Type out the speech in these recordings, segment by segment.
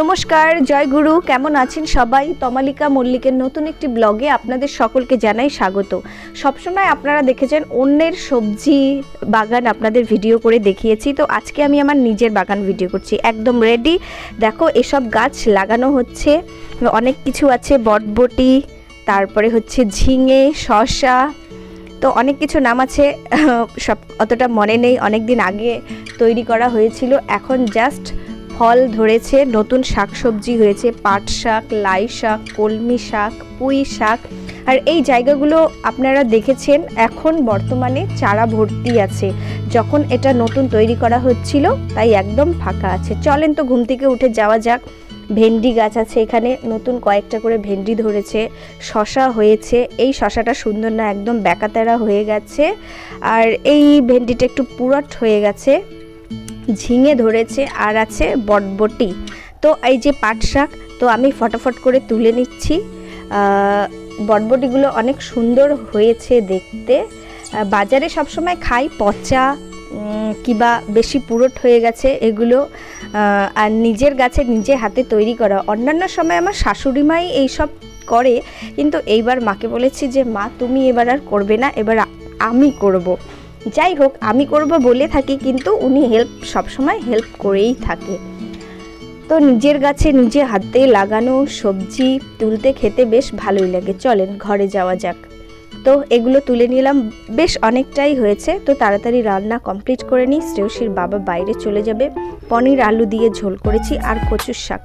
নমস্কার, জয় গুরু। কেমন আছেন সবাই? তমালিকা মল্লিকের নতুন একটি ব্লগে আপনাদের সকলকে জানাই স্বাগত। সবসময় আপনারা দেখেছেন অন্যের সবজি বাগান আপনাদের ভিডিও করে দেখিয়েছি, তো আজকে আমি আমার নিজের বাগান ভিডিও করছি। একদম রেডি। দেখো এসব গাছ লাগানো হচ্ছে, অনেক কিছু আছে, বটবটি, তারপরে হচ্ছে ঝিঙে, শসা, তো অনেক কিছু নাম আছে, সব অতটা মনে নেই, অনেক দিন আগে তৈরি করা হয়েছিল। এখন জাস্ট ফল ধরেছে, নতুন শাকসবজি হয়েছে, পাট শাক, লাই শাক, কলমি শাক, পুঁই শাক। আর এই জায়গাগুলো আপনারা দেখেছেন এখন বর্তমানে চারা ভর্তি আছে, যখন এটা নতুন তৈরি করা হচ্ছিল তাই একদম ফাঁকা আছে। চলেন তো ঘুম থেকে উঠে যাওয়া যাক। ভেন্ডি গাছ আছে এখানে, নতুন কয়েকটা করে ভেন্ডি ধরেছে, শসা হয়েছে। এই শসাটা সুন্দর না, একদম ব্যাকাতেরা হয়ে গেছে, আর এই ভেন্ডিটা একটু পুরট হয়ে গেছে। ঝিঙে ধরেছে, আর আছে বটবটি। তো এই যে পাট শাক, তো আমি ফটাফট করে তুলে নিচ্ছি। বটবটিগুলো অনেক সুন্দর হয়েছে দেখতে। বাজারে সবসময় খাই পচা কিবা বেশি পুরট হয়ে গেছে এগুলো, আর নিজের গাছে নিজে হাতে তৈরি করা। অন্যান্য সময় আমার শাশুড়ি মাই এইসব করে, কিন্তু এইবার মাকে বলেছি যে মা তুমি এবার আর করবে না, এবার আমি করব। যাই হোক, আমি করব বলে থাকি, কিন্তু উনি সবসময় হেল্প করেই থাকে। তো নিজের গাছে নিজে হাতে লাগানো সবজি তুলতে খেতে বেশ ভালোই লাগে। চলেন ঘরে যাওয়া যাক। তো এগুলো তুলে নিলাম, বেশ অনেকটাই হয়েছে, তো তাড়াতাড়ি রান্না কমপ্লিট করে নিই। শ্রেয়সীর বাবা বাইরে চলে যাবে, পনির আলু দিয়ে ঝোল করেছি, আর কচুর শাক।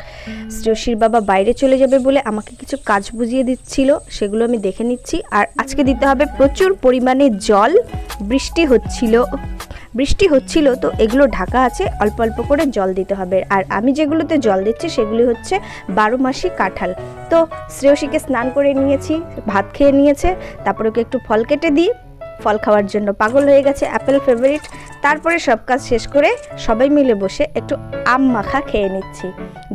শ্রেয়সীর বাবা বাইরে চলে যাবে বলে আমাকে কিছু কাজ বুঝিয়ে দিচ্ছিল, সেগুলো আমি দেখে নিচ্ছি। আর আজকে দিতে হবে প্রচুর পরিমাণে জল। বৃষ্টি হচ্ছিল, তো এগুলো ঢাকা আছে, অল্প অল্প করে জল দিতে হবে। আর আমি যেগুলোতে জল দিচ্ছি সেগুলি হচ্ছে 12 মাসি কাঁঠাল। তো শ্রেয়সীকে স্নান করে নিয়েছি, ভাত খেয়ে নিয়েছে, তারপরে ওকে একটু ফল কেটে দিই। ফল খাওয়ার জন্য পাগল হয়ে গেছে, অ্যাপেল ফেভারিট। তারপরে সব কাজ শেষ করে সবাই মিলে বসে একটু আম মাখা খেয়ে নিচ্ছি।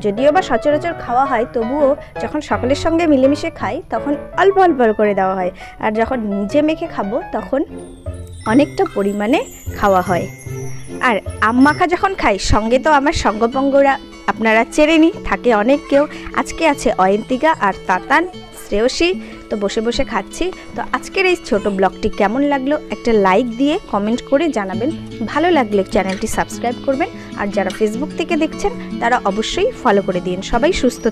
যদিও বা সচরাচর খাওয়া হয়, তবুও যখন সকলের সঙ্গে মিলেমিশে খাই তখন অল্প অল্প করে দেওয়া হয়, আর যখন নিজে মেখে খাবো তখন অনেকটা পরিমাণে খাওয়া হয়। আর আম মাখা যখন খাই, সঙ্গে তো আমার সঙ্গপঙ্গরা আপনারা চেনেনই, থাকে অনেক কেউ। আজকে আছে অয়ন্তিকা আর তাতান, শ্রেয়সী, তো বসে বসে খাচ্ছি। তো আজকের এই ছোট ব্লগটি কেমন লাগলো একটা লাইক দিয়ে কমেন্ট করে জানাবেন। ভালো লাগলে চ্যানেলটি সাবস্ক্রাইব করবেন, আর যারা ফেসবুক থেকে দেখছেন তারা অবশ্যই ফলো করে দিন। সবাই সুস্থ